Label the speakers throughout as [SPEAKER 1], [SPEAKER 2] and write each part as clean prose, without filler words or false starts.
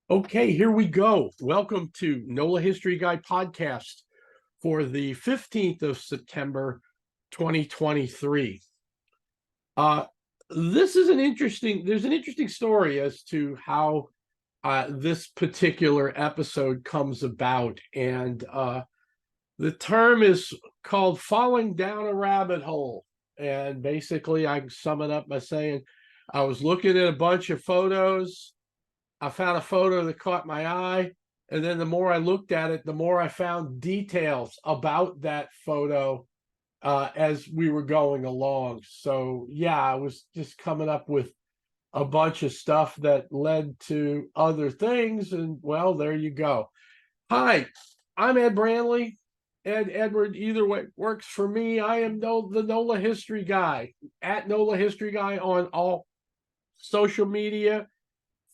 [SPEAKER 1] Okay, here we go. Welcome to NOLA History Guy podcast for the 15th of September, 2023. Uh, this is there's an interesting story as to how this particular episode comes about. And the term is called falling down a rabbit hole. And basically, I can sum it up by saying I was looking at a bunch of photos. I found a photo that caught my eye, and then the more I looked at it, the more I found details about that photo as we were going along. So yeah, I was just coming up with a bunch of stuff that led to other things, and well, there you go. Hi, I'm Ed Branley. Ed Edward, either way works for me. I am the NOLA History Guy, at NOLA History Guy on all social media,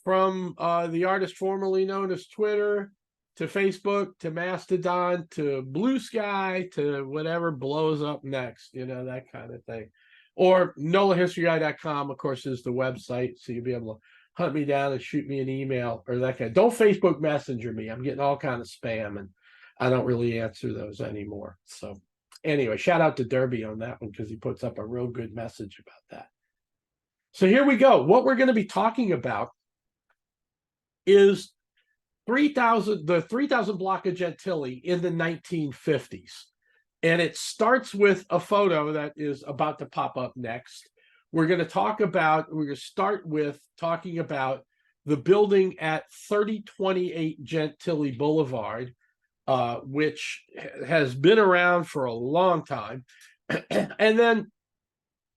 [SPEAKER 1] from the artist formerly known as Twitter to Facebook to Mastodon to Blue Sky to whatever blows up next, that kind of thing. Or NOLAHistoryGuy.com, of course, is the website, so you'll be able to hunt me down and shoot me an email or that kind of. Don't Facebook Messenger me. I'm getting all kind of spam, and I don't really answer those anymore. So anyway, shout out to Derby on that one because he puts up a real good message about that. So here we go. What we're going to be talking about is the 3000 block of Gentilly in the 1950s. And it starts with a photo that is about to pop up next. We're going to start with talking about the building at 3028 Gentilly Boulevard, which has been around for a long time. And then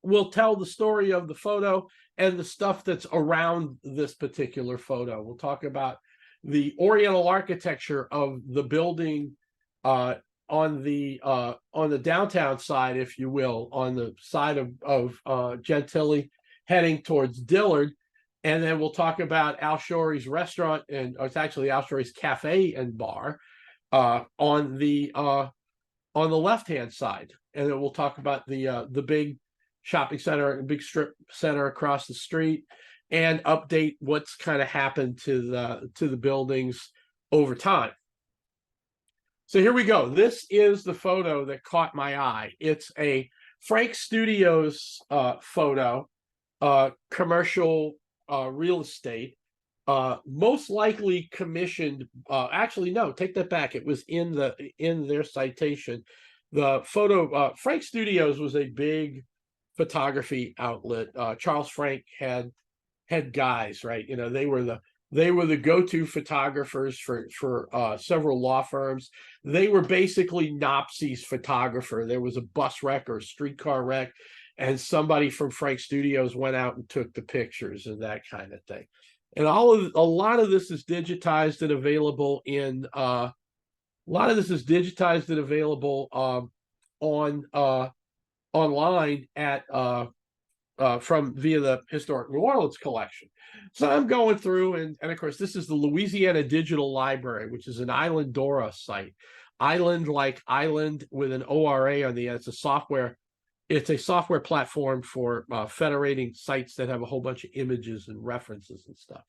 [SPEAKER 1] we'll tell the story of the photo and the stuff that's around this particular photo. We'll talk about the Oriental architecture of the building on the downtown side, if you will, on the side of Gentilly, heading towards Dillard. And then we'll talk about Al Shorey's restaurant, and it's actually Al Shorey's cafe and bar on the left-hand side. And then we'll talk about the big shopping center and big strip center across the street, and update what's kind of happened to the buildings over time. So here we go. This is the photo that caught my eye. It's a Frank Studios photo, commercial real estate, most likely commissioned. Actually, no, take that back. It was in their citation. The photo, Frank Studios was a big photography outlet. Charles Frank had guys, right? They were the go-to photographers for several law firms. They were basically Nopsy's photographer. There was a bus wreck or a streetcar wreck, and somebody from Frank Studios went out and took the pictures and that kind of thing. And a lot of this is digitized and available on online at from via the Historic New Orleans collection. So I'm going through, and of course, this is the Louisiana Digital Library, which is an Islandora site. Island, like island, with an ORA on the end. It's a software platform for federating sites that have a whole bunch of images and references and stuff.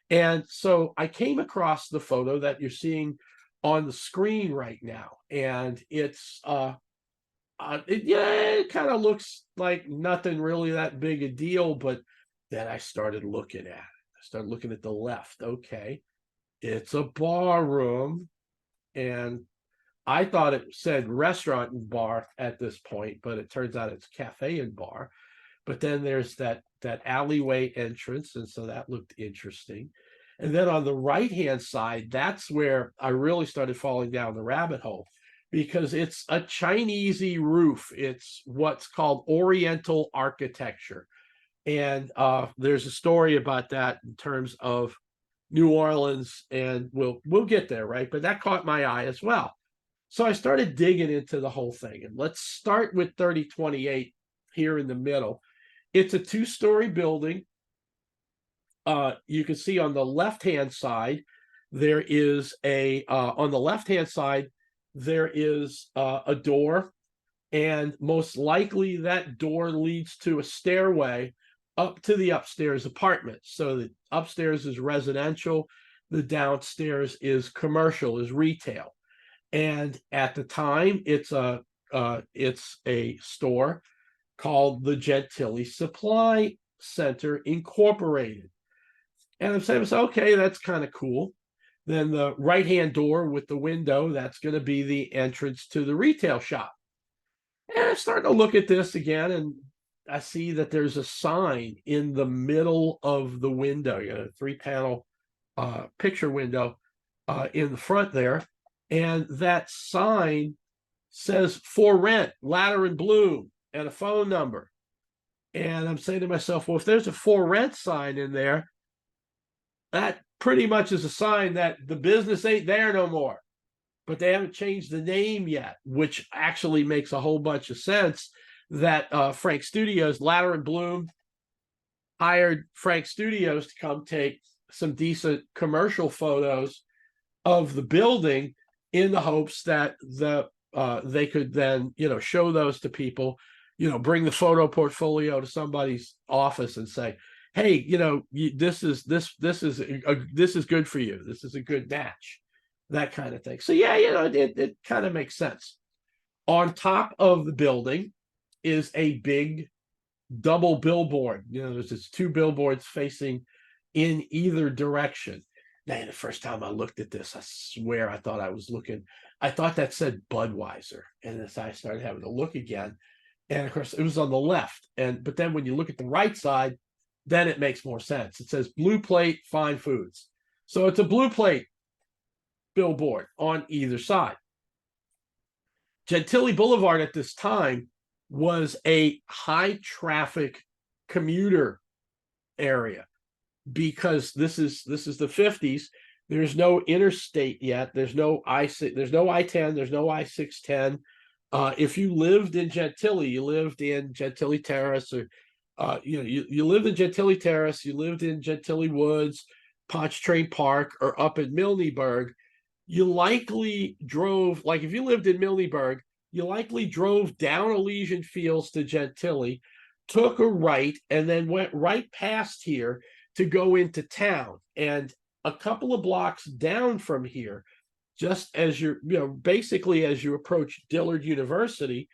[SPEAKER 1] And so I came across the photo that you're seeing on the screen right now, and it's it kind of looks like nothing really that big a deal, but then I started looking at it. I started looking at the left. Okay, it's a bar room, and I thought it said restaurant and bar at this point, but it turns out it's cafe and bar. But then there's that alleyway entrance, and so that looked interesting. And then on the right-hand side, that's where I really started falling down the rabbit hole, because it's a Chinesey roof. It's what's called Oriental architecture. And there's a story about that in terms of New Orleans, and we'll get there, right? But that caught my eye as well. So I started digging into the whole thing. And let's start with 3028 here in the middle. It's a two-story building. You can see on the left-hand side, there is on the left-hand side, there is a door, and most likely that door leads to a stairway up to the upstairs apartment. So the upstairs is residential. the downstairs is commercial, is retail. And at the time, it's a store called the Gentilly Supply Center Incorporated. And I'm saying, okay, that's kind of cool. Then the right-hand door with the window, that's going to be the entrance to the retail shop. And I'm starting to look at this again, and I see that there's a sign in the middle of the window, a 3-panel picture window in the front there. And that sign says for rent, ladder and bloom, and a phone number. And I'm saying to myself, well, if there's a for rent sign in there, that pretty much is a sign that the business ain't there no more. But they haven't changed the name yet, which actually makes a whole bunch of sense. That Frank Studios, Ladder and Bloom, hired Frank Studios to come take some decent commercial photos of the building in the hopes that they could then, show those to people, bring the photo portfolio to somebody's office and say, hey, this is good for you. This is a good match, that kind of thing. So yeah, it kind of makes sense. On top of the building is a big double billboard. There's just 2 billboards facing in either direction. Man, the first time I looked at this, I swear I thought that said Budweiser. And as I started having to look again, and of course it was on the left. But then when you look at the right side, then it makes more sense. It says Blue Plate Fine Foods. So it's a Blue Plate billboard on either side. Gentilly Boulevard at this time was a high traffic commuter area, because this is the 50s. There's no interstate yet. There's no I-10, there's no I-610. If you lived in Gentilly, you lived in Gentilly Terrace, or you lived in Gentilly Terrace, you lived in Gentilly Woods, Pontchartrain Park, or up in Milneburg, you likely drove, like if you lived in Milneburg, you likely drove down Elysian Fields to Gentilly, took a right, and then went right past here to go into town. And a couple of blocks down from here, just as basically as you approach Dillard University,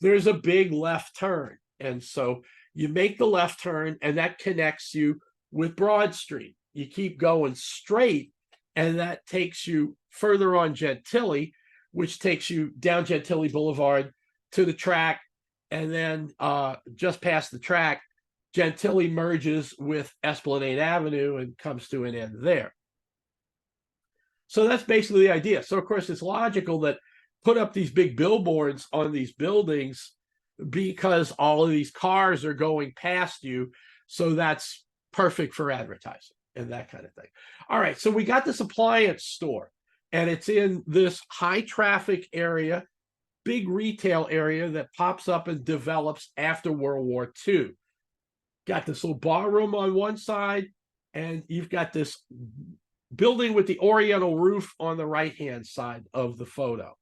[SPEAKER 1] there's a big left turn. And so you make the left turn, and that connects you with Broad Street. You keep going straight, and that takes you further on Gentilly, which takes you down Gentilly Boulevard to the track. And then just past the track, Gentilly merges with Esplanade Avenue and comes to an end there. So that's basically the idea. So, of course, it's logical that put up these big billboards on these buildings because all of these cars are going past you. So that's perfect for advertising and that kind of thing. All right, so we got this appliance store, and it's in this high traffic area, big retail area that pops up and develops after World War II. Got this little bar room on one side, and you've got this building with the oriental roof on the right-hand side of the photo.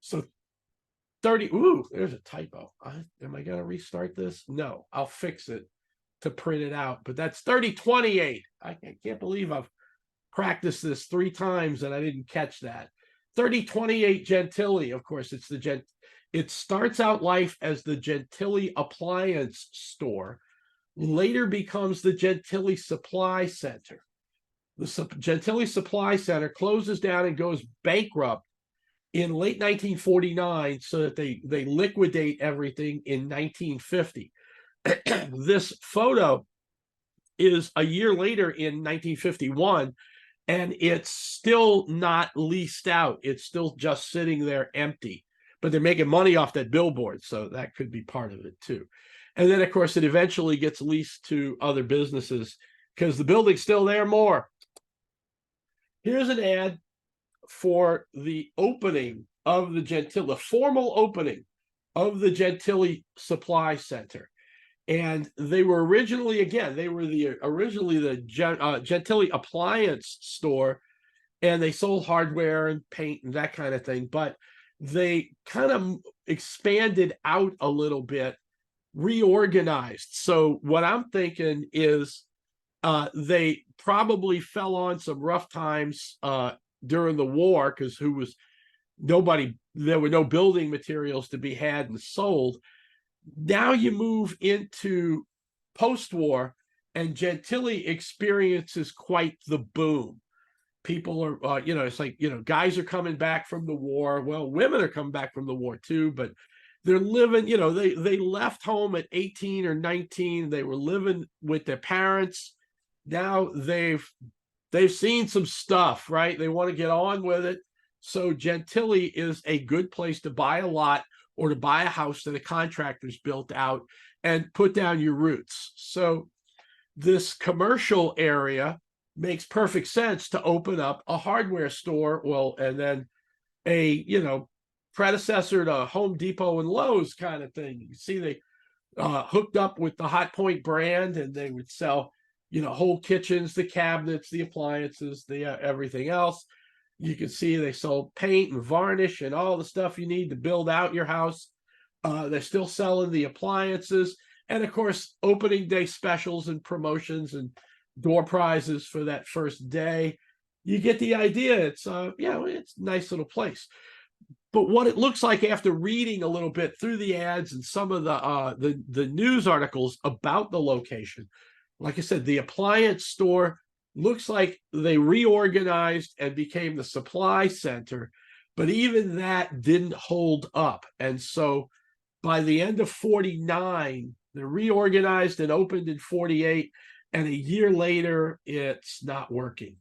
[SPEAKER 1] So 30, ooh, there's a typo. Am I going to restart this? No, I'll fix it to print it out. But that's 3028. I can't believe I've practiced this 3 times and I didn't catch that. 3028 Gentilly, of course, it starts out life as the Gentilly Appliance Store, later becomes the Gentilly Supply Center. The Gentilly Supply Center closes down and goes bankrupt in late 1949, so that they liquidate everything in 1950. This photo is a year later in 1951, and it's still not leased out. It's still just sitting there empty, but they're making money off that billboard, so that could be part of it too. And then, of course, it eventually gets leased to other businesses because the building's still there more. Here's an ad for the opening of the Gentilly, the formal opening of the Gentilly Supply Center. And they were originally the Gentilly Appliance Store, and they sold hardware and paint and that kind of thing. But they kind of expanded out a little bit, reorganized. So what I'm thinking is They probably fell on some rough times during the war, because there were no building materials to be had and sold. Now you move into post-war, and Gentilly experiences quite the boom. People are, it's like, guys are coming back from the war. Well, women are coming back from the war too, but they're living, they left home at 18 or 19. They were living with their parents. Now they've seen some stuff, right? They want to get on with it. So Gentilly is a good place to buy a lot or to buy a house that a contractor's built out and put down your roots. So this commercial area makes perfect sense to open up a hardware store. Well, and then a, predecessor to Home Depot and Lowe's kind of thing. You see, they hooked up with the Hot Point brand, and they would sell, whole kitchens, the cabinets, the appliances, the everything else. You can see they sold paint and varnish and all the stuff you need to build out your house. They're still selling the appliances, and of course, opening day specials and promotions and door prizes for that first day. You get the idea. It's it's a nice little place. But what it looks like after reading a little bit through the ads and some of the news articles about the location, like I said, the appliance store looks like they reorganized and became the supply center, but even that didn't hold up. And so by the end of 49, they reorganized and opened in 48, and a year later, it's not working.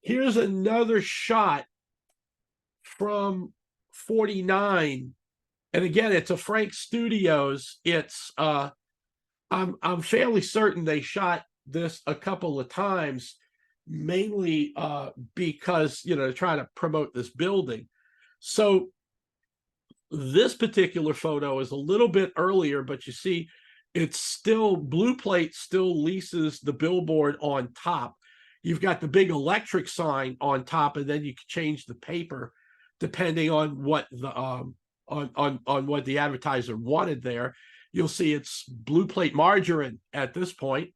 [SPEAKER 1] Here's another shot from 49. And again, it's a Frank Studios. It's I'm fairly certain they shot this a couple of times, mainly because to try to promote this building. So this particular photo is a little bit earlier, but you see it's still Blue Plate still leases the billboard on top. You've got the big electric sign on top, and then you can change the paper depending on what the on what the advertiser wanted there. You'll see it's Blue Plate Margarine at this point.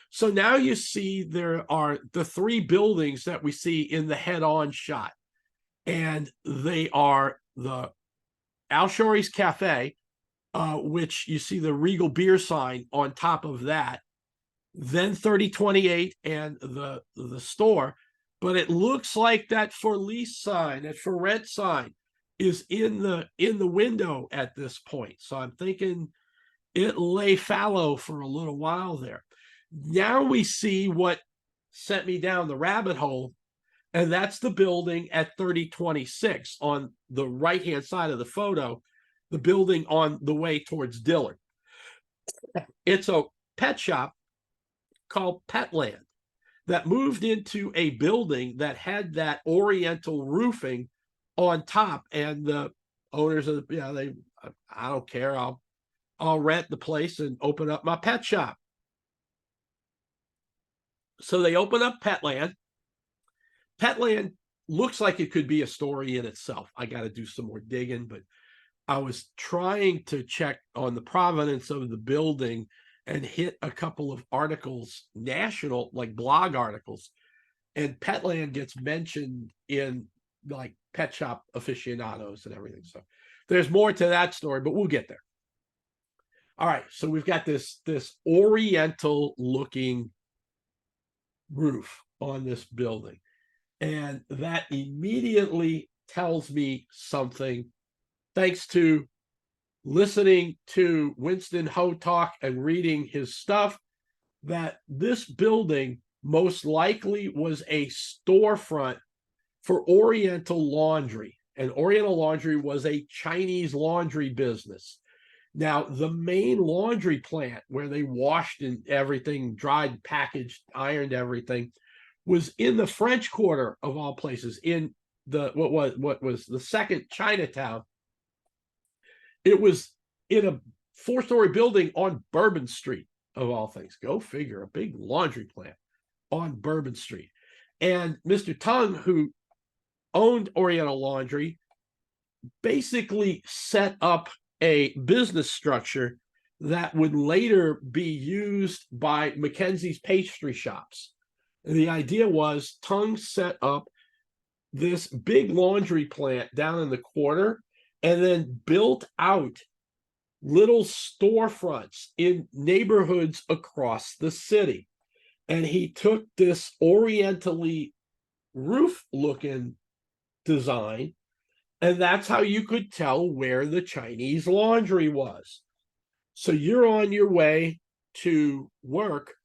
[SPEAKER 1] So now you see there are the three buildings that we see in the head-on shot, and they are the Al Shorey's Cafe, which you see the Regal beer sign on top of that, then 3028 and the store. But it looks like that for lease sign, that for rent sign is in the window at this point. So I'm thinking it lay fallow for a little while there. Now we see what sent me down the rabbit hole, and that's the building at 3026 on the right-hand side of the photo, the building on the way towards Dillard. It's a pet shop called Petland that moved into a building that had that oriental roofing on top, and the owners of I don't care, I'll rent the place and open up my pet shop. So they open up Petland. Petland looks like it could be a story in itself. I got to do some more digging, but I was trying to check on the provenance of the building and hit a couple of articles, national, like blog articles, and Petland gets mentioned in like Pet Shop Aficionados and everything. So there's more to that story, but we'll get there. All right, so we've got this oriental looking roof on this building, and that immediately tells me something, thanks to listening to Winston Ho talk and reading his stuff, that this building most likely was a storefront for Oriental Laundry, and Oriental Laundry was a Chinese laundry business. Now, the main laundry plant where they washed and everything, dried, packaged, ironed everything, was in the French Quarter of all places, in the what was the second Chinatown. It was in a 4-story building on Bourbon Street, of all things. Go figure, a big laundry plant on Bourbon Street. And Mr. Tung, who owned Oriental Laundry, basically set up a business structure that would later be used by Mackenzie's pastry shops. And the idea was Tung set up this big laundry plant down in the corner and then built out little storefronts in neighborhoods across the city. And he took this orientally roof looking design, and that's how you could tell where the Chinese laundry was. So you're on your way to work,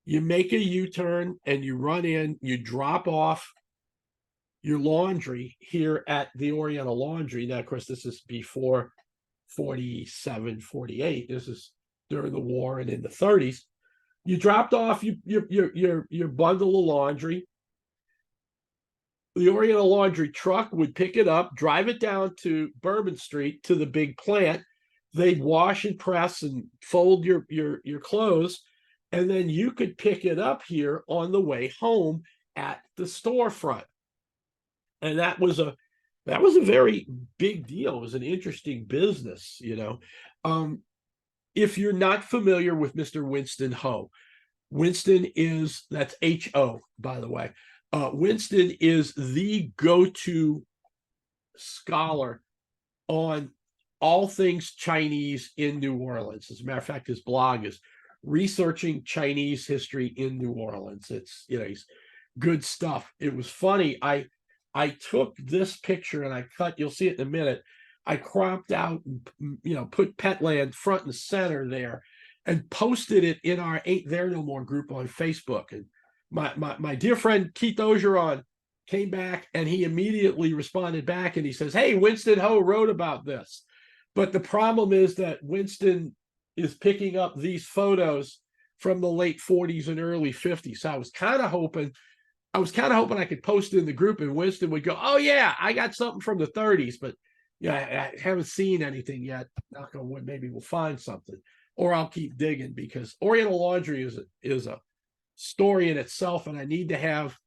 [SPEAKER 1] you make a U-turn and you run in, you drop off your laundry here at the Oriental Laundry. Now, of course, this is before 47, 48. This is during the war and in the 30s. You dropped off your bundle of laundry. The Oriental Laundry truck would pick it up, drive it down to Bourbon Street to the big plant. They'd wash and press and fold your clothes, and then you could pick it up here on the way home at the storefront. And that was a very big deal. It was an interesting business, you know. If you're not familiar with Mr. Winston Ho, Winston is, that's H-O, by the way. Winston is the go-to scholar on all things Chinese in New Orleans. As a matter of fact, his blog is Researching Chinese History in New Orleans. It's, you know, he's good stuff. It was funny. I took this picture and I cut, you'll see it in a minute. I cropped out, you know, put Petland front and center there and posted it in our Ain't There No More group on Facebook. And my dear friend Keith Ogeron came back and he immediately responded back and he says, hey, Winston Ho wrote about this. But the problem is that Winston is picking up these photos from the late 40s and early 50s. So I was kind of hoping I could post in the group and Winston would go, oh yeah, I got something from the 30s, but yeah, I haven't seen anything yet. Knock on wood, maybe we'll find something, or I'll keep digging, because Oriental Laundry is a story in itself, and I need to have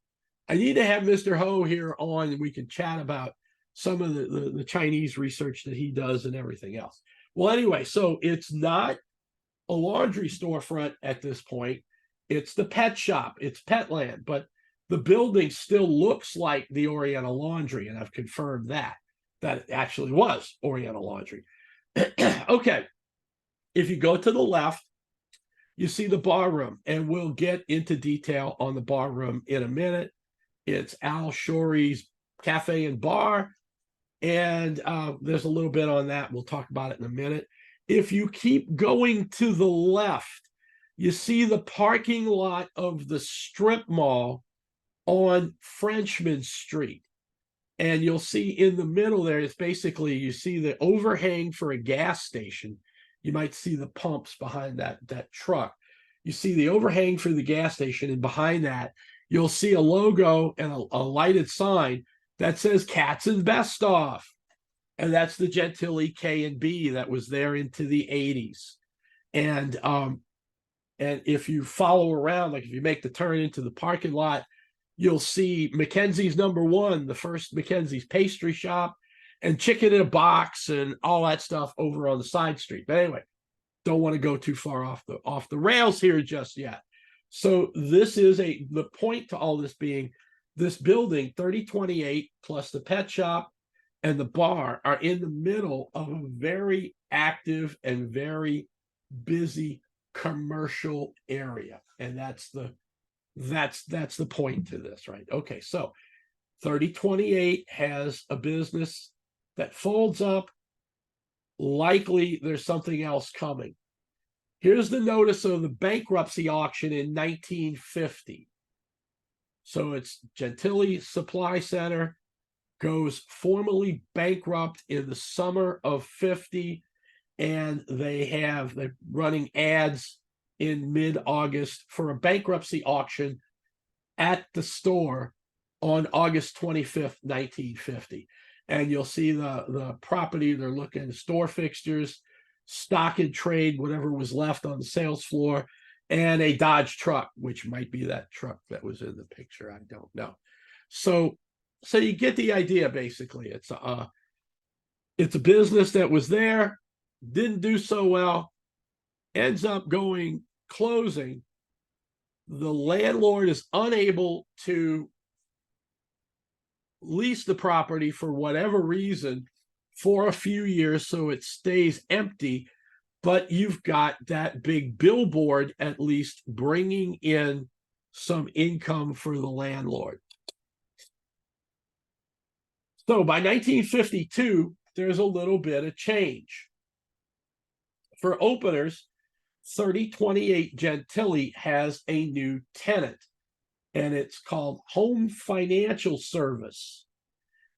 [SPEAKER 1] Mr. Ho here on, and we can chat about some of the Chinese research that he does and everything else. Well, anyway, so it's not a laundry storefront at this point. It's the pet shop. It's Petland, but the building still looks like the Oriental Laundry, and I've confirmed that it actually was Oriental Laundry. Okay, if you go to the left, you see the bar room, and we'll get into detail on the bar room in a minute. It's Al Shorey's Cafe and Bar, and there's a little bit on that. We'll talk about it in a minute. If you keep going to the left, you see the parking lot of the strip mall on Frenchman Street. And you'll see in the middle there, it's basically, you see the overhang for a gas station. You might see the pumps behind that truck. You see the overhang for the gas station, and behind that, you'll see a logo and a lighted sign that says Katzenbest Off. And that's the Gentilly K&B that was there into the 80s. And if you follow around, like if you make the turn into the parking lot, you'll see Mackenzie's #1, the first Mackenzie's pastry shop, and Chicken in a Box and all that stuff over on the side street. But anyway, don't want to go too far off the rails here just yet. So this is the point to all this being, this building 3028 plus the pet shop and the bar are in the middle of a very active and very busy commercial area, and that's the point to this, right? Okay, so 3028 has a business that folds up. Likely there's something else coming. Here's the notice of the bankruptcy auction in 1950. So it's Gentilly Supply Center goes formally bankrupt in the summer of 50, and they're running ads in mid-August for a bankruptcy auction at the store on August 25th, 1950. And you'll see the property, they're looking store fixtures, stock and trade, whatever was left on the sales floor, and a Dodge truck, which might be that truck that was in the picture. I don't know. So you get the idea, basically. It's a business that was there, didn't do so well. ends up closing. The landlord is unable to lease the property for whatever reason for a few years, so it stays empty, but you've got that big billboard at least bringing in some income for the landlord. So by 1952, there's a little bit of change. For openers, 3028 Gentilly has a new tenant, and it's called Home Financial Service,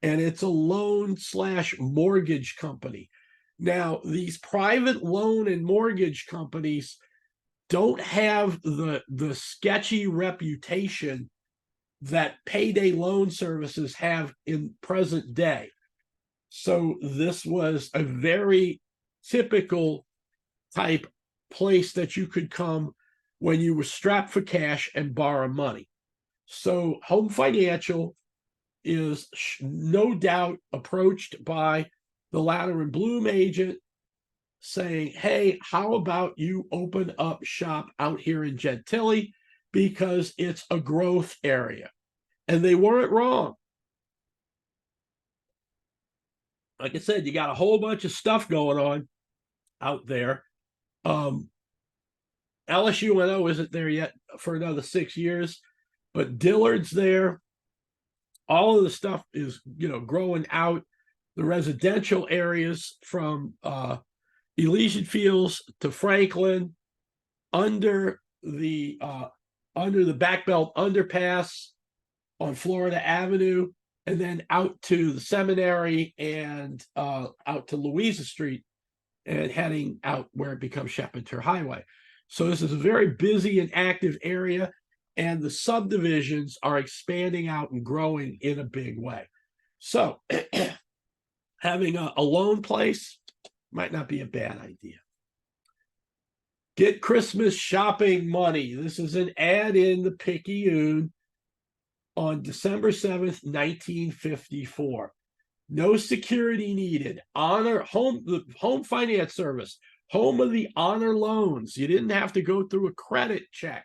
[SPEAKER 1] and it's a loan/mortgage company. Now, these private loan and mortgage companies don't have the sketchy reputation that payday loan services have in present day. So this was a very typical type place that you could come when you were strapped for cash and borrow money. So Home Financial is no doubt approached by the Ladder and Bloom agent saying, hey, how about you open up shop out here in Gentilly because it's a growth area. And they weren't wrong. Like I said, you got a whole bunch of stuff going on out there. LSUNO isn't there yet for another 6 years, but Dillard's there. All of the stuff is, growing out. The residential areas from Elysian Fields to Franklin, under the Back Belt underpass on Florida Avenue, and then out to the seminary and out to Louisa Street and heading out where it becomes Shepperton Highway. So this is a very busy and active area, and the subdivisions are expanding out and growing in a big way. So having a loan place might not be a bad idea. Get Christmas shopping money. This is an ad in the Picayune on December 7th, 1954. No security needed. The Home Finance Service, home of the honor loans. You didn't have to go through a credit check.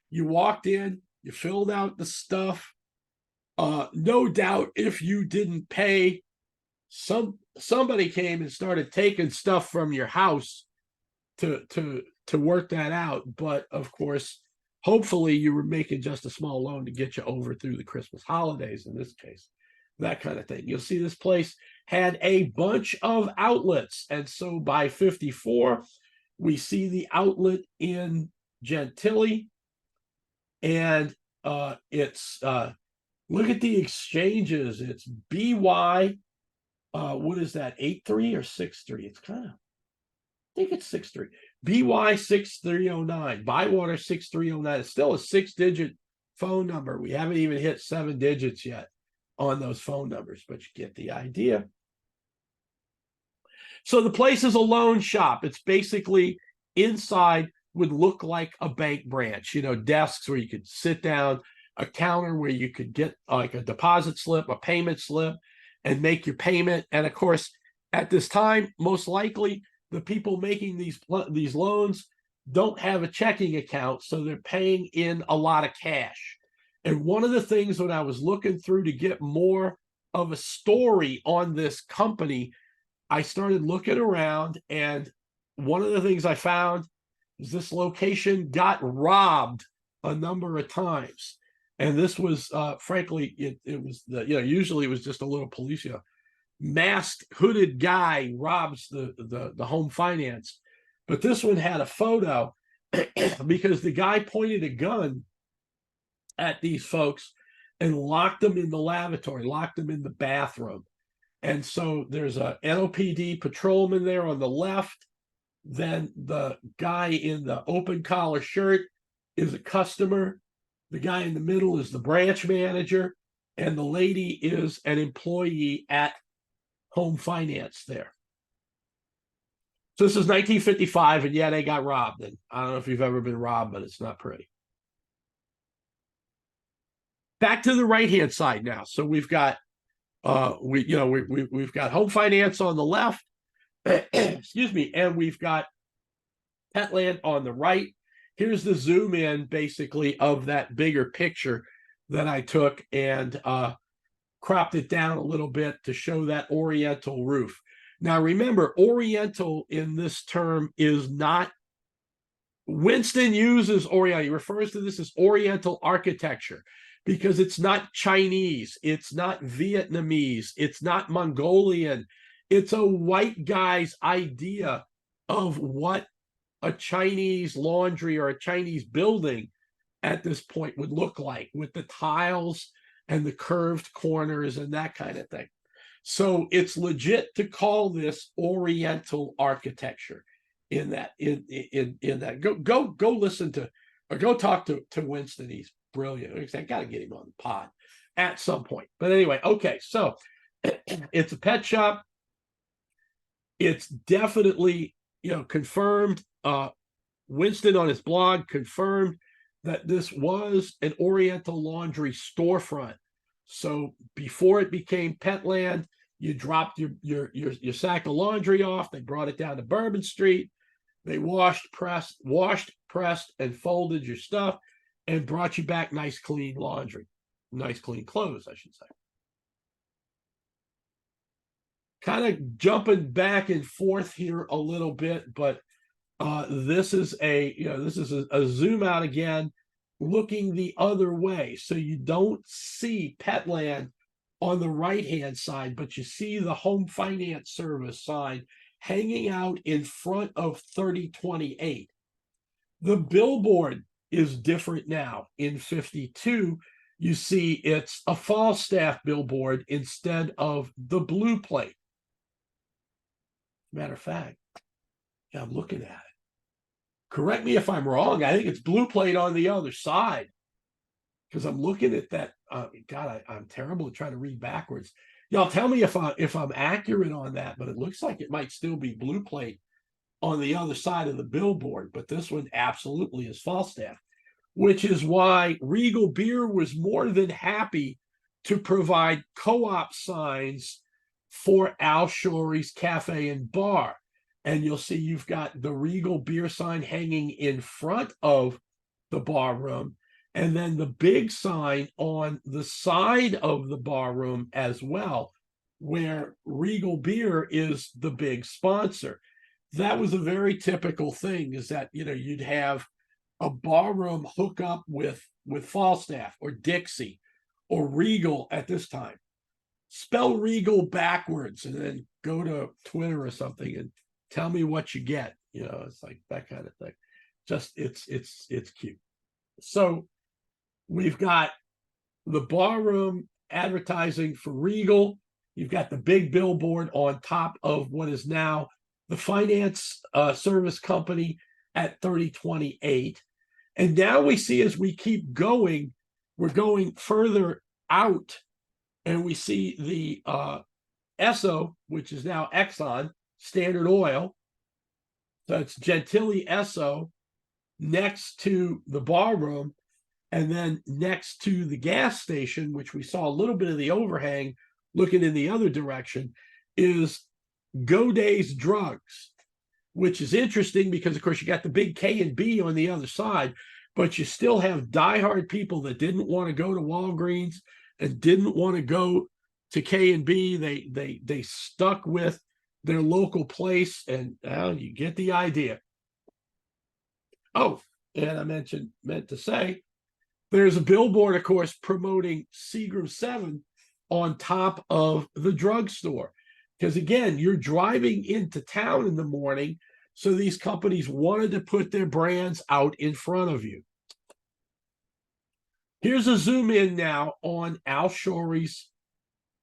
[SPEAKER 1] You walked in, you filled out the stuff. No doubt if you didn't pay, somebody came and started taking stuff from your house to work that out. But of course, hopefully you were making just a small loan to get you over through the Christmas holidays in this case, that kind of thing. You'll see this place had a bunch of outlets. And so by 54, we see the outlet in Gentilly. And it's, look at the exchanges. It's BY, what is that, 83 or 63? It's kind of, I think it's 63. BY 6309, Bywater 6309. It's still a 6-digit phone number. We haven't even hit 7 digits yet on those phone numbers, but you get the idea. So the place is a loan shop. It's basically inside would look like a bank branch, desks where you could sit down, a counter where you could get like a deposit slip, a payment slip, and make your payment. And of course, at this time, most likely the people making these loans don't have a checking account, so they're paying in a lot of cash. And one of the things when I was looking through to get more of a story on this company, I started looking around, and one of the things I found is this location got robbed a number of times. And this was, frankly, it was, usually it was just a little police, masked, hooded guy robs the home finance. But this one had a photo because the guy pointed a gun at these folks and locked them in the lavatory, locked them in the bathroom. And so there's a NOPD patrolman there on the left. Then the guy in the open collar shirt is a customer. The guy in the middle is the branch manager, and the lady is an employee at Home Finance there. So this is 1955, and yeah, they got robbed. And I don't know if you've ever been robbed, but it's not pretty. Back to the right-hand side now. So we've got we've got Home Finance on the left, excuse me, and we've got Petland on the right. Here's the zoom in basically of that bigger picture that I took and cropped it down a little bit to show that oriental roof. Now remember, oriental in this term is not, Winston uses oriental, he refers to this as oriental architecture because it's not Chinese, it's not Vietnamese, it's not Mongolian. It's a white guy's idea of what a Chinese laundry or a Chinese building at this point would look like, with the tiles and the curved corners and that kind of thing. So it's legit to call this Oriental architecture in that go listen to, or go talk to Winston. He's brilliant. I got to get him on the pod at some point. But anyway, okay, so it's a pet shop. It's definitely, confirmed. Winston on his blog confirmed that this was an Oriental Laundry storefront. So before it became Petland, you dropped your sack of laundry off. They brought it down to Bourbon Street. They washed, pressed, and folded your stuff and brought you back nice, clean laundry, nice, clean clothes, I should say. Kind of jumping back and forth here a little bit, but this is a zoom out again, looking the other way. So you don't see Petland on the right-hand side, but you see the Home Finance Service sign hanging out in front of 3028. The billboard is different now. In 52, you see it's a Falstaff billboard instead of the blue plate. Matter of fact, yeah, I'm looking at it. Correct me if I'm wrong. I think it's blue plate on the other side, because I'm looking at that. God, I'm terrible at trying to read backwards. Y'all tell me if I'm accurate on that, but it looks like it might still be blue plate on the other side of the billboard. But this one absolutely is Falstaff, which is why Regal Beer was more than happy to provide co-op signs for Al Shorey's Cafe and Bar. And you'll see you've got the Regal Beer sign hanging in front of the bar room, and then the big sign on the side of the bar room as well, where Regal Beer is the big sponsor. That was a very typical thing, is that, you'd have a bar room hook up with Falstaff or Dixie or Regal at this time. Spell Regal backwards and then go to Twitter or something and tell me what you get. It's like that kind of thing. Just it's cute. So we've got the bar room advertising for Regal. You've got the big billboard on top of what is now the finance service company at 3028. And now we see, as we keep going, we're going further out, and we see the Esso, which is now Exxon, Standard Oil. So it's Gentilly Esso next to the bar room, and then next to the gas station, which we saw a little bit of the overhang looking in the other direction, is Goday's Drugs, which is interesting because, of course, you got the big K&B on the other side, but you still have diehard people that didn't want to go to Walgreens and didn't want to go to K&B. They stuck with their local place, and you get the idea. Oh, and I meant to say, there's a billboard, of course, promoting Seagram 7 on top of the drugstore. Because again, you're driving into town in the morning, so these companies wanted to put their brands out in front of you. Here's a zoom in now on Al Shorey's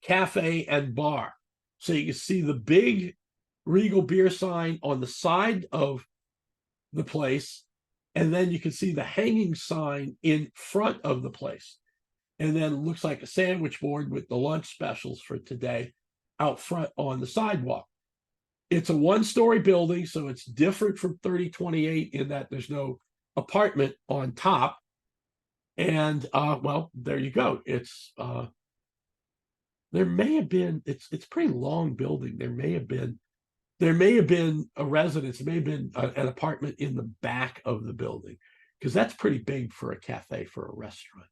[SPEAKER 1] Cafe and Bar. So you can see the big Regal Beer sign on the side of the place, and then you can see the hanging sign in front of the place. And then it looks like a sandwich board with the lunch specials for today out front on the sidewalk. It's a one-story building, so it's different from 3028 in that there's no apartment on top. And well, there you go. It's there may have been, it's a pretty long building. There may have been There may have been a residence, it may have been an apartment in the back of the building, because that's pretty big for a cafe, for a restaurant,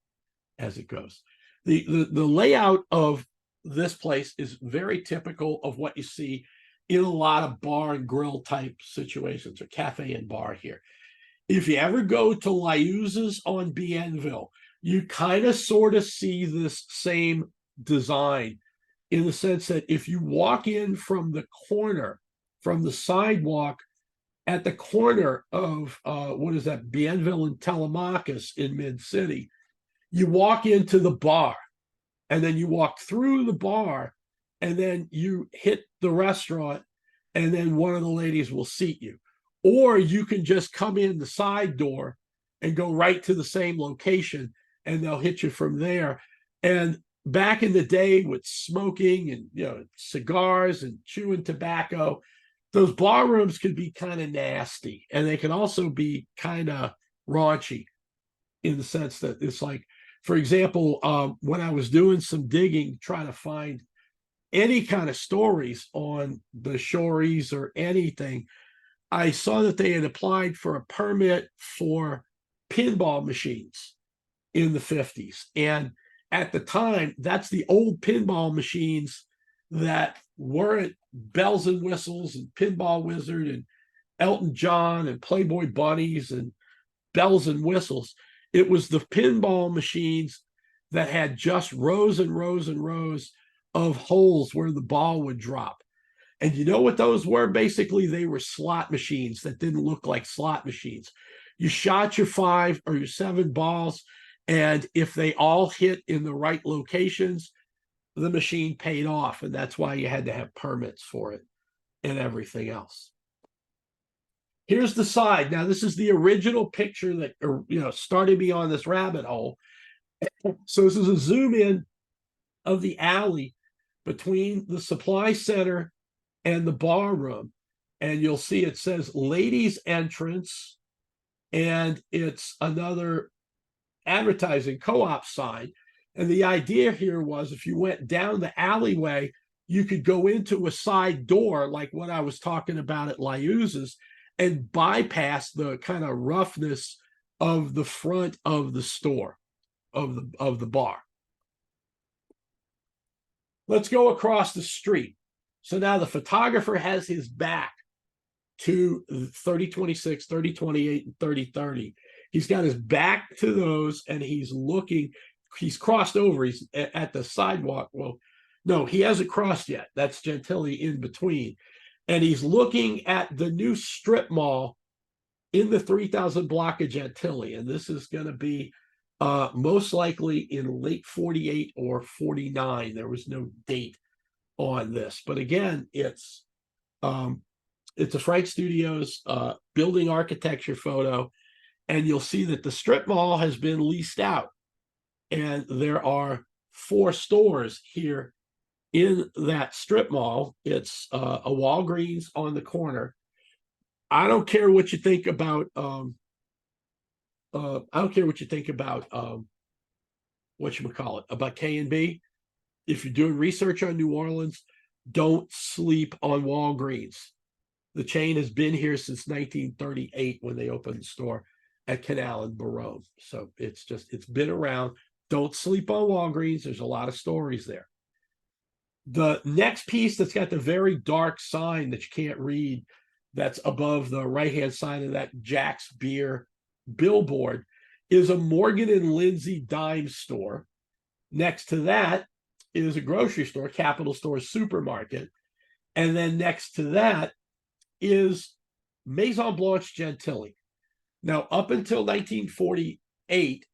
[SPEAKER 1] as it goes. The layout of this place is very typical of what you see in a lot of bar and grill type situations, or cafe and bar here. If you ever go to Liuz's on Bienville, you kind of sort of see this same design, in the sense that if you walk in from the corner, from the sidewalk at the corner of what is that, Bienville and Telemachus in Mid-City, you walk into the bar, and then you walk through the bar, and then you hit the restaurant, and then one of the ladies will seat you. Or you can just come in the side door and go right to the same location, and they'll hit you from there. And back in the day, with smoking and cigars and chewing tobacco, those bar rooms could be kind of nasty, and they can also be kind of raunchy, in the sense that it's like, for example, when I was doing some digging, trying to find any kind of stories on the Shories or anything, I saw that they had applied for a permit for pinball machines in the 50s. And at the time, that's the old pinball machines that weren't bells and whistles and Pinball Wizard and Elton John and Playboy Bunnies and bells and whistles. It was the pinball machines that had just rows and rows and rows of holes where the ball would drop. And you know what those were? Basically, they were slot machines that didn't look like slot machines. You shot your 5 or your 7 balls, and if they all hit in the right locations, the machine paid off. And that's why you had to have permits for it and everything else. Here's the side. Now, this is the original picture that started me on this rabbit hole. So this is a zoom in of the alley between the supply center and the bar room. And you'll see it says ladies entrance, and it's another advertising co-op sign. And the idea here was, if you went down the alleyway, you could go into a side door, like what I was talking about at Liuz's, and bypass the kind of roughness of the front of the store, of the bar. Let's go across the street. So now the photographer has his back to 3026, 3028, and 3030. He's got his back to those, and he's looking. He's crossed over. He's at the sidewalk. Well, no, he hasn't crossed yet. That's Gentilly in between. And he's looking at the new strip mall in the 3000 block of Gentilly. And this is going to be most likely in late 48 or 49. There was no date on this. But again, it's a Frank Studios building architecture photo. And you'll see that the strip mall has been leased out. And there are 4 stores here in that strip mall. It's a Walgreens on the corner. I don't care what you think about whatchamacallit, about K&B. If you're doing research on New Orleans, don't sleep on Walgreens. The chain has been here since 1938 when they opened the store at Canal and Baronne. So it's been around. Don't sleep on Walgreens. There's a lot of stories there. The next piece that's got the very dark sign that you can't read, that's above the right-hand side of that Jack's Beer billboard, is a Morgan and Lindsay dime store. Next to that is a grocery store, Capital Stores Supermarket. And then next to that is Maison Blanche Gentilly. Now, up until 1948,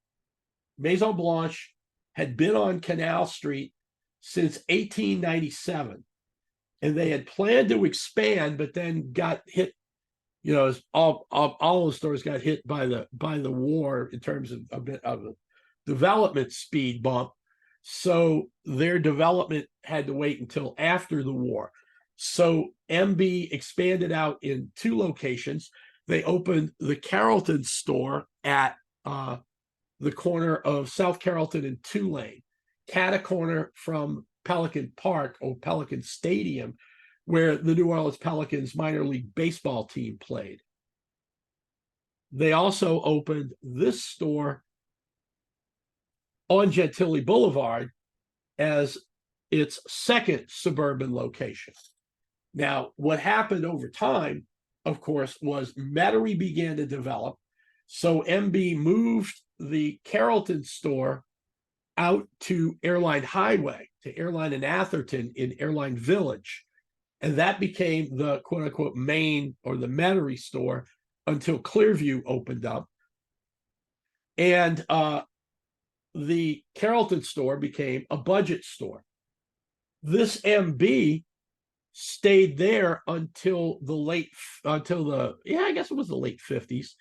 [SPEAKER 1] Maison Blanche had been on Canal Street since 1897. And they had planned to expand, but then got hit, all the stores got hit by the war in terms of a bit of a development speed bump. So their development had to wait until after the war. So MB expanded out in 2 locations. They opened the Carrollton store at the corner of South Carrollton and Tulane, cat a corner from Pelican Park, or Pelican Stadium, where the New Orleans Pelicans minor league baseball team played. They also opened this store on Gentilly Boulevard as its second suburban location. Now, what happened over time, of course, was Metairie began to develop. So MB moved the Carrollton store out to Airline Highway, to Airline and Atherton in Airline Village. And that became the quote unquote main or the Metairie store until Clearview opened up. And the Carrollton store became a budget store. This MB stayed there until the I guess it was the late 50s,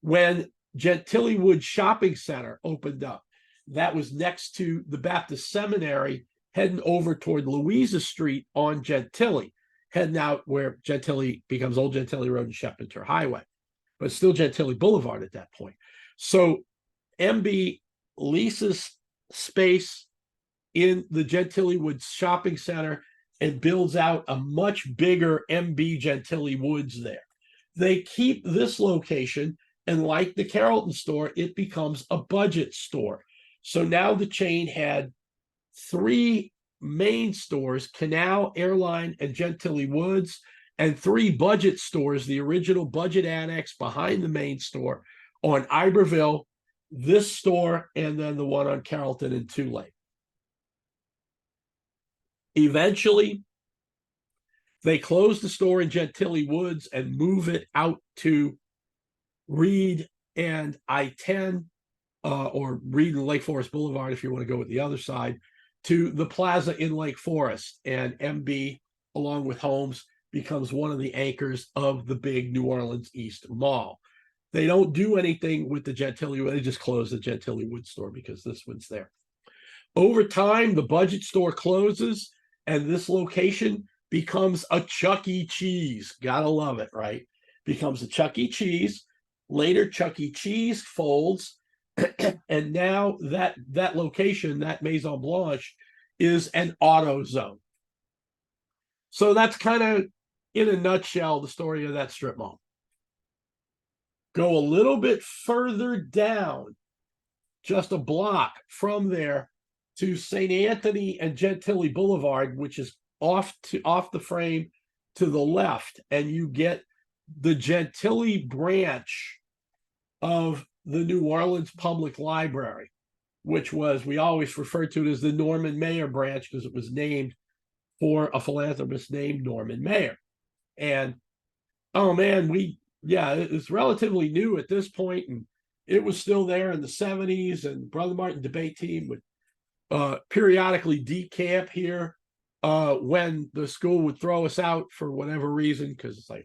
[SPEAKER 1] when Gentilly Woods Shopping Center opened up. That was next to the Baptist Seminary, heading over toward Louisa Street on Gentilly, heading out where Gentilly becomes Old Gentilly Road and Shepperton Highway, but still Gentilly Boulevard at that point. So MB leases space in the Gentilly Woods Shopping Center and builds out a much bigger MB Gentilly Woods there. They keep this location, and like the Carrollton store, it becomes a budget store. So now the chain had 3 main stores, Canal, Airline, and Gentilly Woods, and 3 budget stores, the original budget annex behind the main store on Iberville, this store, and then the one on Carrollton and Tulane. Eventually, they close the store in Gentilly Woods and move it out to Reed and I-10, or Reed and Lake Forest Boulevard, if you want to go with the other side, to the plaza in Lake Forest. And MB, along with Holmes, becomes one of the anchors of the big New Orleans East Mall. They don't do anything with the Gentilly, they just close the Gentilly Woods store because this one's there. Over time, the budget store closes, and this location becomes a Chuck E. Cheese. Gotta love it, right? Becomes a Chuck E. Cheese. Later, Chuck E. Cheese folds, and now that location, that Maison Blanche, is an AutoZone. So that's kind of, in a nutshell, the story of that strip mall. Go a little bit further down, just a block from there, to St. Anthony and Gentilly Boulevard, which is off the frame to the left, and you get the Gentilly branch of the New Orleans Public Library, which was, we always refer to it as the Norman Mailer branch because it was named for a philanthropist named Norman Mailer. And oh man, it's relatively new at this point, and it was still there in the 70s, and Brother Martin debate team would periodically decamp here when the school would throw us out for whatever reason, because it's like,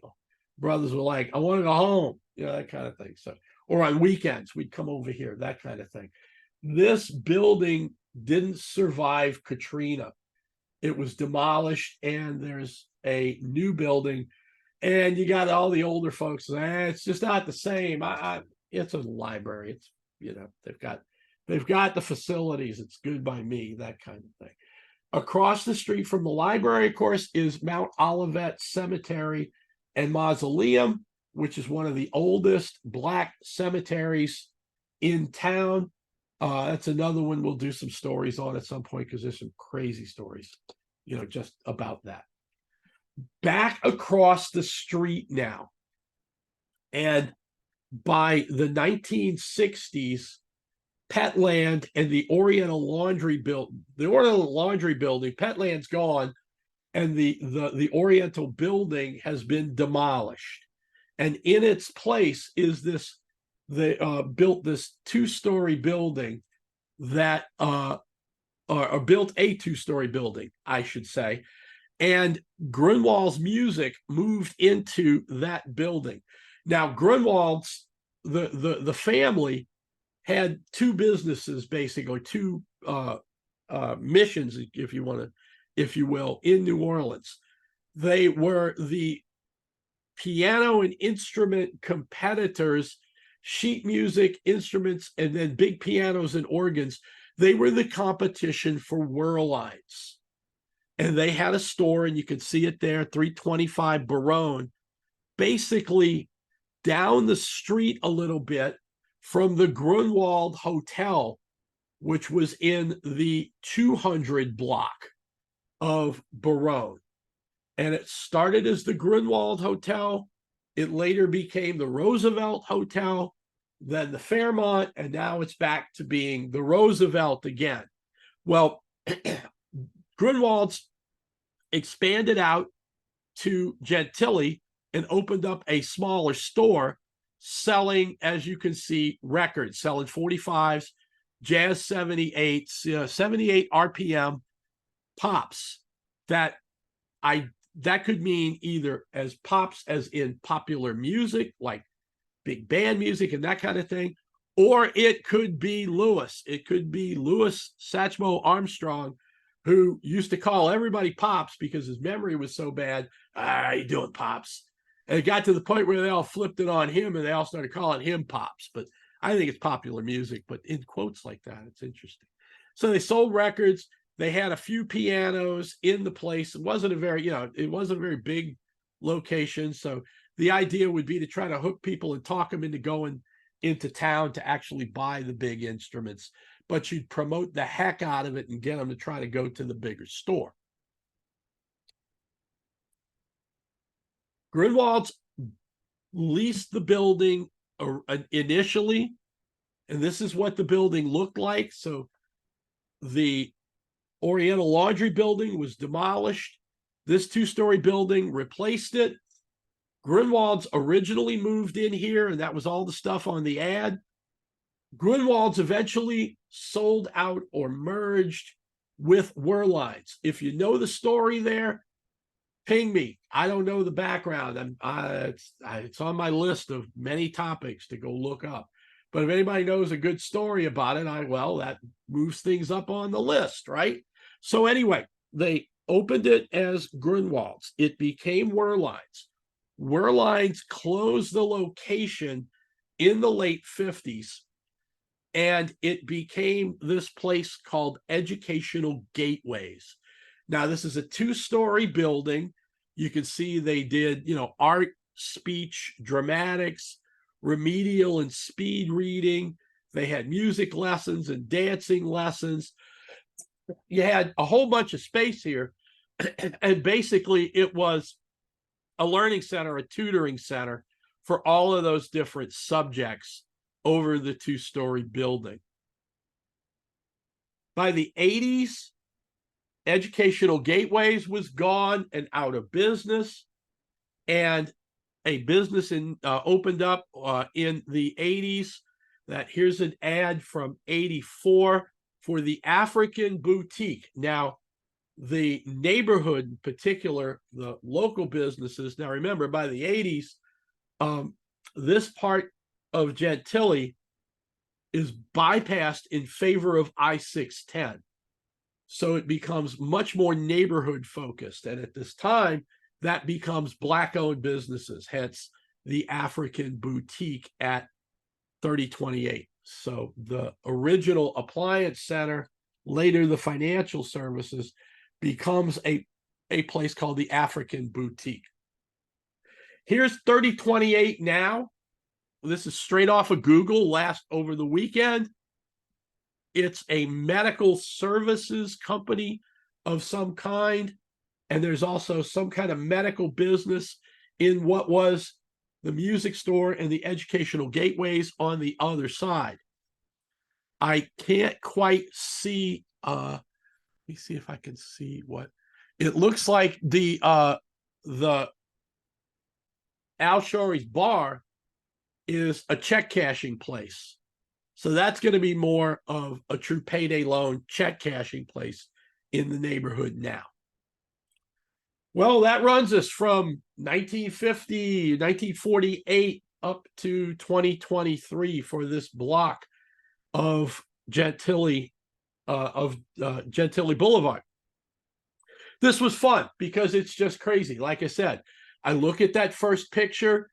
[SPEAKER 1] brothers were like, I want to go home, that kind of thing. So, or on weekends, we'd come over here, that kind of thing. This building didn't survive Katrina. It was demolished, and there's a new building, and you got all the older folks saying, it's just not the same. It's a library. It's, they've got the facilities. It's good by me, that kind of thing. Across the street from the library, of course, is Mount Olivet Cemetery and Mausoleum, which is one of the oldest Black cemeteries in town. That's another one we'll do some stories on at some point, because there's some crazy stories, just about that. Back across the street now, and by the 1960s, Petland and the Oriental Laundry building, Petland's gone, and the Oriental building has been demolished, and in its place is this. They built this 2-story building that, or built a 2-story building, I should say, and Grunwald's Music moved into that building. Now, Grunwald's, the family had 2 businesses, basically, or 2 missions, if you will, in New Orleans. They were the piano and instrument competitors, sheet music, instruments, and then big pianos and organs. They were the competition for Whirlines. and they had a store, and you can see it there, 325 Barone, basically down the street a little bit from the Grunwald Hotel, which was in the 200 block of Barone. And it started as the Grunwald Hotel. It later became the Roosevelt Hotel, then the Fairmont, and now it's back to being the Roosevelt again. Well, Grunwald's expanded out to Gentilly and opened up a smaller store selling, as you can see, records, selling 45s, jazz 78s, 78 RPM pops that could mean either as pops as in popular music, like big band music and that kind of thing, or it could be Louis. It could be Louis Satchmo Armstrong, who used to call everybody Pops because his memory was so bad. How you doing, Pops? And it got to the point where they all flipped it on him and they all started calling him Pops. But I think it's popular music, but in quotes like that, it's interesting. So they sold records. They had a few pianos in the place. It wasn't a very, it wasn't a very big location. So the idea would be to try to hook people and talk them into going into town to actually buy the big instruments, but you'd promote the heck out of it and get them to try to go to the bigger store. Grunwald's leased the building initially, and this is what the building looked like. So the Oriental Laundry building was demolished. This two-story building replaced it. Grunwald's originally moved in here, and that was all the stuff on the ad. Grunwald's eventually sold out or merged with Werlein's. If you know the story there, ping me. I don't know the background. It's on my list of many topics to go look up. But if anybody knows a good story about it, that moves things up on the list, right? So anyway, they opened it as Grunwald's. It became Werlein's. Werlein's closed the location in the late 50s, and it became this place called Educational Gateways. Now, this is a two-story building. You can see they did, art, speech, dramatics, remedial and speed reading. They had music lessons and dancing lessons. You had a whole bunch of space here, and basically it was a learning center, a tutoring center for all of those different subjects over the two-story building. By the 80s, Educational Gateways was gone and out of business, and a business opened up in the 80s. Here's an ad from 84 for the African Boutique. Now, the neighborhood in particular, the local businesses. Now, remember, by the 80s, this part of Gentilly is bypassed in favor of I-610. So it becomes much more neighborhood focused. And at this time, that becomes Black-owned businesses, hence the African Boutique at 3028. So the original appliance center, later the financial services, becomes a place called the African Boutique. Here's 3028 now. This is straight off of Google over the weekend. It's a medical services company of some kind, and there's also some kind of medical business in what was the music store and the Educational Gateways on the other side. I can't quite see. Let me see if I can see what it looks like. The Al Shorey's bar is a check cashing place. So that's going to be more of a true payday loan check cashing place in the neighborhood now. Well, that runs us from 1950, 1948 up to 2023 for this block of Gentilly Boulevard. This was fun because it's just crazy. Like I said, I look at that first picture,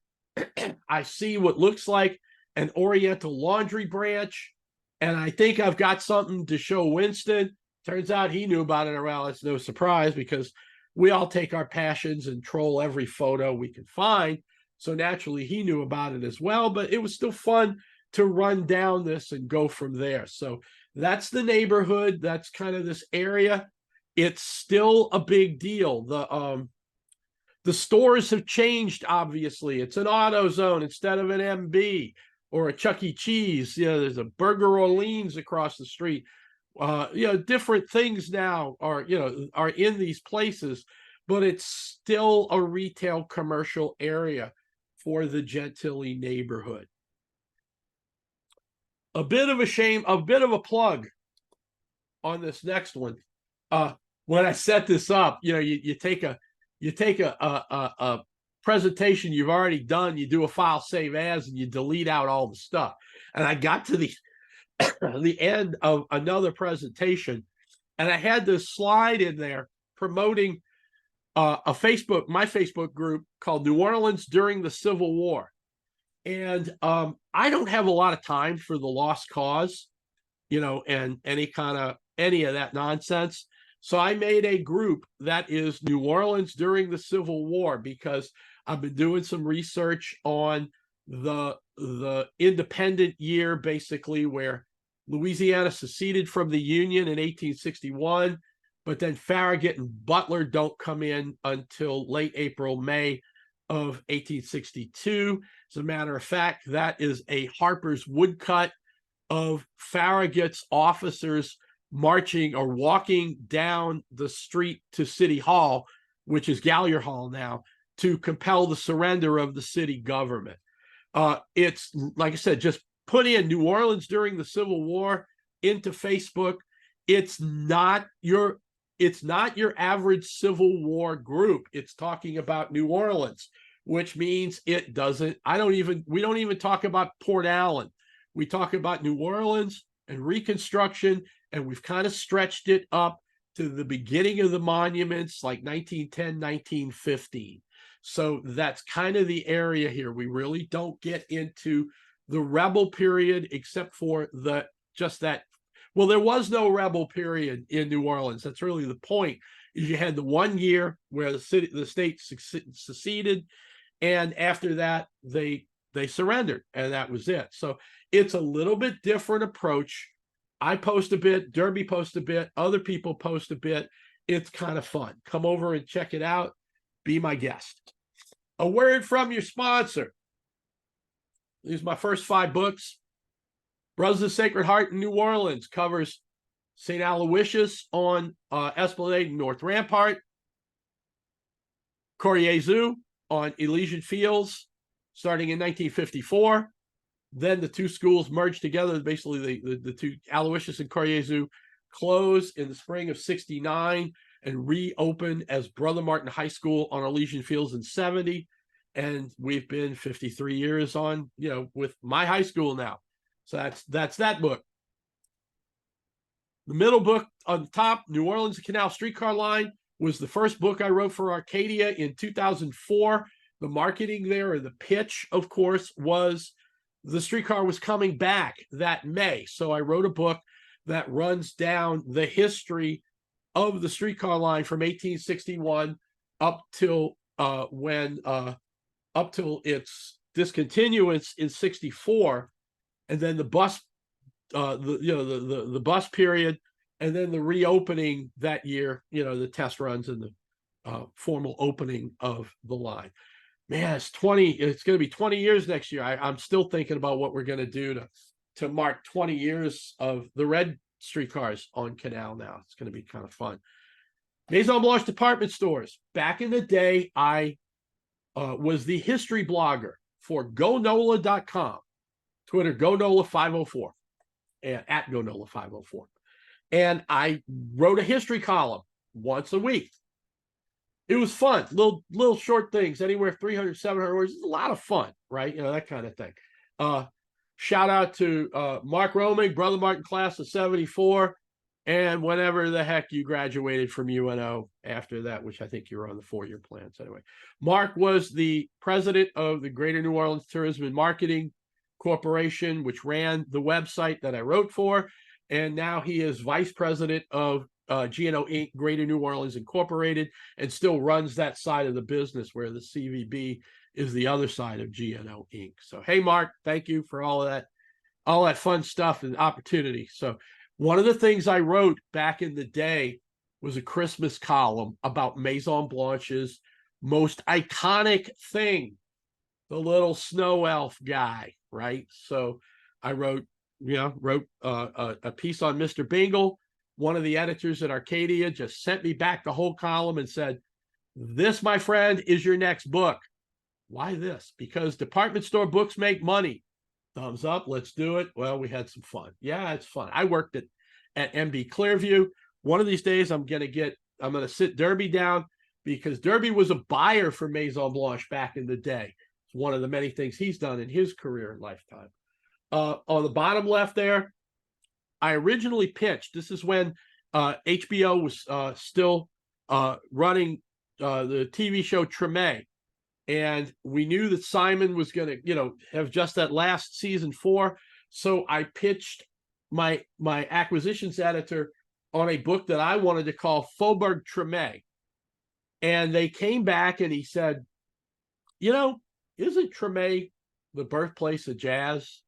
[SPEAKER 1] I see what looks like an Oriental Laundry branch, and I think I've got something to show Winston Turns out he knew about it. Well, it's no surprise because we all take our passions and troll every photo we can find. So naturally, he knew about it as well, but it was still fun to run down this and go from there. So that's the neighborhood. That's kind of this area. It's still a big deal. The stores have changed, obviously. It's an AutoZone instead of an MB or a Chuck E. Cheese. You know, there's a Burger Orleans across the street. You know, different things now are in these places, but it's still a retail commercial area for the Gentilly neighborhood. A bit of a shame, a bit of a plug on this next one. When I set this up, you know, you take a presentation you've already done, you do a file save as, and you delete out all the stuff. And I got to the the end of another presentation, and I had this slide in there promoting my Facebook group called New Orleans During the Civil War. And I don't have a lot of time for the lost cause, you know, and any of that nonsense. So I made a group that is New Orleans During the Civil War, because I've been doing some research on the independent year, basically, where Louisiana seceded from the Union in 1861, but then Farragut and Butler don't come in until late April, May of 1862. As a matter of fact, that is a Harper's woodcut of Farragut's officers marching or walking down the street to City Hall, which is Gallier Hall now, to compel the surrender of the city government. It's, like I said, just put in New Orleans During the Civil War into Facebook. It's not your average Civil War group. It's talking about New Orleans, which means we don't even talk about Port Allen. We talk about New Orleans and Reconstruction, and we've kind of stretched it up to the beginning of the monuments, like 1910, 1915. So that's kind of the area here. We really don't get into the rebel period, except for that. Well, there was no rebel period in New Orleans. That's really the point. Is you had the 1 year where the state seceded, and after that they surrendered, and that was it. So it's a little bit different approach. I post a bit, Derby posts a bit, other people post a bit. It's kind of fun. Come over and check it out. Be my guest. A word from your sponsor. These are my first 5 books. Brothers of the Sacred Heart in New Orleans covers St. Aloysius on Esplanade and North Rampart. Coriezu on Elysian Fields, starting in 1954. Then the two schools merged together. Basically, the two, Aloysius and Coriezu, closed in the spring of '69 and reopened as Brother Martin High School on Elysian Fields in '70. And we've been 53 years on, with my high school now. So that's that book. The middle book on the top, New Orleans Canal Streetcar Line, was the first book I wrote for Arcadia in 2004. The marketing there, or the pitch, of course, was the streetcar was coming back that May. So I wrote a book that runs down the history of the streetcar line from 1861 up till its discontinuance in '64, and then the bus, the bus period, and then the reopening that year. The test runs and the formal opening of the line. Man, it's going to be 20 years next year. I'm still thinking about what we're going to do to mark 20 years of the red streetcars on Canal now. It's going to be kind of fun. Maison Blanche department stores. Back in the day, I was the history blogger for GoNOLA.com. Twitter, GoNOLA504, and at GoNOLA504. And I wrote a history column once a week. It was fun, little short things, anywhere 300, 700 words. It's a lot of fun, right? That kind of thing. Shout out to Mark Romig, Brother Martin class of '74, and whenever the heck you graduated from UNO after that, which I think you were on the 4-year plan. So anyway, Mark was the president of the Greater New Orleans Tourism and Marketing Corporation, which ran the website that I wrote for, and now he is vice president of G&O Inc., Greater New Orleans Incorporated, and still runs that side of the business, where the CVB is the other side of G&O Inc. So, hey, Mark, thank you for all that fun stuff and opportunity. So one of the things I wrote back in the day was a Christmas column about Maison Blanche's most iconic thing, the little snow elf guy, right? So I wrote a piece on Mr. Bingle. One of the editors at Arcadia just sent me back the whole column and said, "This, my friend, is your next book." Why this? Because department store books make money. Thumbs up, let's do it. Well, we had some fun. Yeah, it's fun. I worked at MB Clearview. One of these days, I'm going to sit Derby down, because Derby was a buyer for Maison Blanche back in the day. It's one of the many things he's done in his career and lifetime. On the bottom left there, I originally pitched. This is when HBO was still running the TV show Treme. And we knew that Simon was going to, have just that last season 4. So I pitched my acquisitions editor on a book that I wanted to call Faubourg Treme. And they came back and he said, isn't Treme the birthplace of jazz?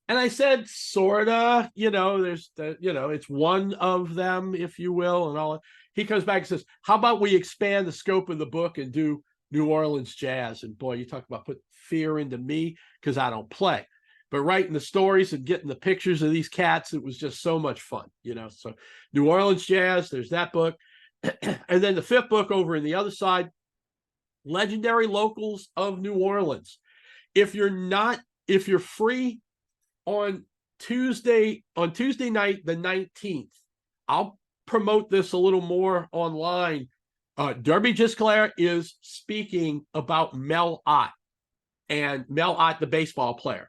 [SPEAKER 1] And I said, sorta, it's one of them, if you will, and all. He comes back and says, how about we expand the scope of the book and do New Orleans jazz? And boy, you talk about put fear into me, because I don't play. But writing the stories and getting the pictures of these cats, it was just so much fun, So New Orleans jazz, there's that book. And then the 5th book over in the other side, Legendary Locals of New Orleans. If you're free on Tuesday night, the 19th, I'll promote this a little more online. Derby Gisclair is speaking about Mel Ott, and Mel Ott, the baseball player.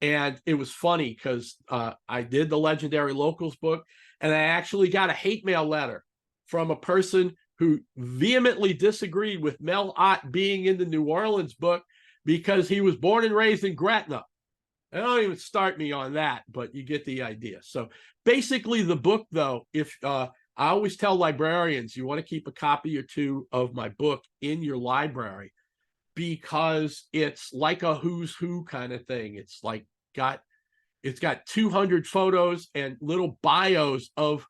[SPEAKER 1] And it was funny because I did the Legendary Locals book, and I actually got a hate mail letter from a person who vehemently disagreed with Mel Ott being in the New Orleans book because he was born and raised in Gretna. I don't even start me on that, but you get the idea. So basically the book, though, if I always tell librarians, you want to keep a copy or two of my book in your library, because it's like a who's who kind of thing. It's got 200 photos and little bios of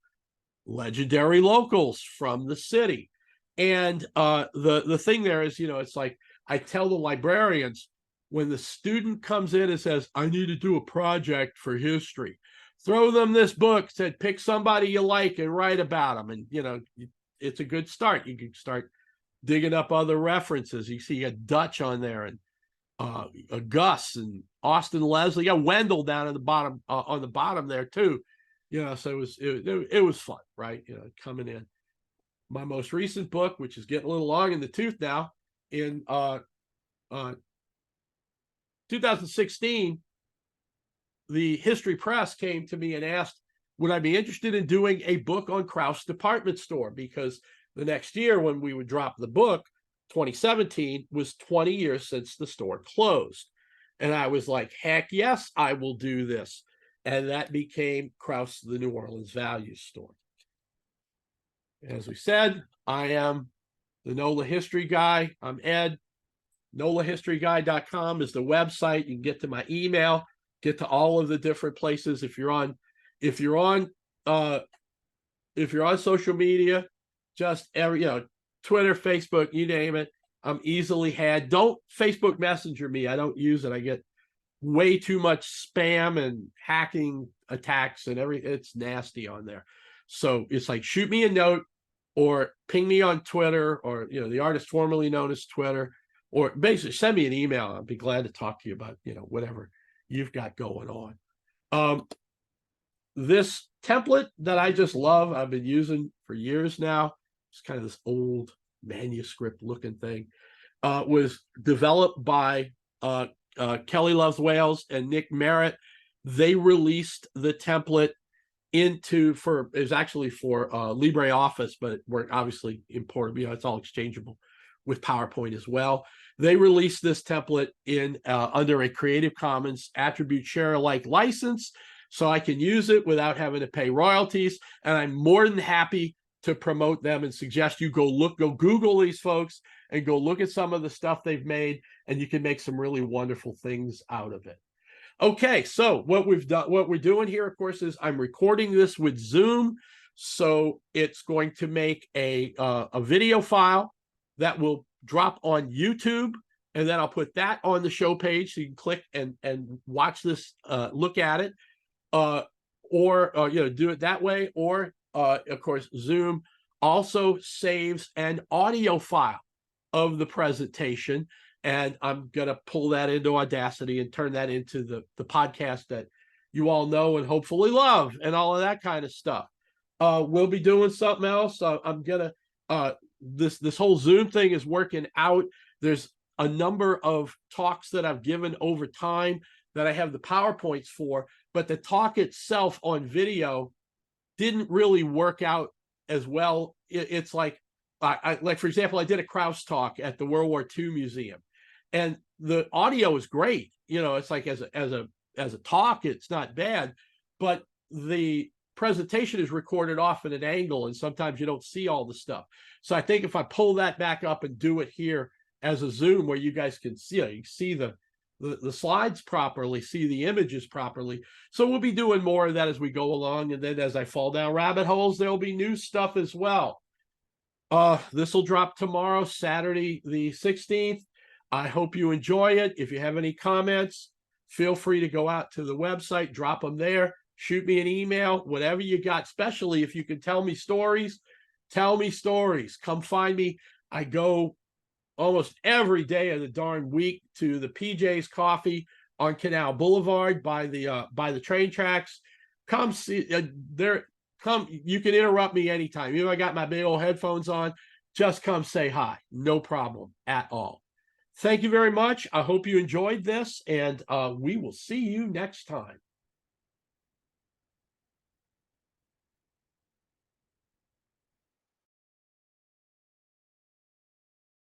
[SPEAKER 1] legendary locals from the city. And the thing there is, it's like I tell the librarians, when the student comes in and says, I need to do a project for history, throw them this book, said pick somebody you like and write about them. And, it's a good start. You can start digging up other references. You see a Dutch on there, and a Gus and Austin Leslie. Yeah, Wendell down at the bottom, on the bottom there too. So it was fun, right? Coming in. My most recent book, which is getting a little long in the tooth now, in 2016, the History Press came to me and asked, would I be interested in doing a book on Krauss Department Store? Because the next year, when we would drop the book, 2017, was 20 years since the store closed. And I was like, heck yes, I will do this. And that became Krauss, the New Orleans Value Store. As we said, I am the NOLA history guy. I'm Ed. NOLAhistoryguy.com is the website. You can get to my email, get to all of the different places. If you're on social media, just Twitter, Facebook, you name it, I'm easily had. Don't Facebook Messenger me. I don't use it. I get way too much spam and hacking attacks and it's nasty on there. So it's like, shoot me a note or ping me on Twitter, or the artist formerly known as Twitter, or basically send me an email. I'll be glad to talk to you about whatever you've got going on. This template that I just love, I've been using for years now. It's kind of this old manuscript looking thing. Was developed by Kelly Loves Wales and Nick Merritt. They released the template it was actually for LibreOffice, but it weren't obviously imported. It's all exchangeable with PowerPoint as well. They released this template in under a Creative Commons Attribute Share Alike license. so I can use it without having to pay royalties. And I'm more than happy to promote them and suggest you go Google these folks and go look at some of the stuff they've made, and you can make some really wonderful things out of it. Okay, so what we're doing here, of course, is I'm recording this with Zoom, so it's going to make a video file that will drop on YouTube, and then I'll put that on the show page so you can click and watch this, look at it, or do it that way. Or of course, Zoom also saves an audio file of the presentation, and I'm going to pull that into Audacity and turn that into the podcast that you all know and hopefully love, and all of that kind of stuff. We'll be doing something else. I'm going to, this whole Zoom thing is working out. There's a number of talks that I've given over time that I have the PowerPoints for, but the talk itself on video didn't really work out as well. It's like, like, for example, I did a Krauss talk at the World War II Museum, and the audio is great. It's like as a talk, it's not bad, but the presentation is recorded off at an angle, and sometimes you don't see all the stuff. So I think if I pull that back up and do it here as a Zoom, where you guys can see, you can see the slides properly, see the images properly. So we'll be doing more of that as we go along, and then as I fall down rabbit holes, there'll be new stuff as well. This will drop tomorrow, Saturday the 16th. I hope you enjoy it. If you have any comments, feel free to go out to the website, drop them there, shoot me an email, whatever you got, especially if you can tell me stories. Tell me stories. Come find me. I go almost every day of the darn week to the PJ's Coffee on Canal Boulevard by the train tracks. Come see there. Come, you can interrupt me anytime. Even if I got my big old headphones on, just come say hi. No problem at all. Thank you very much. I hope you enjoyed this, and we will see you next time.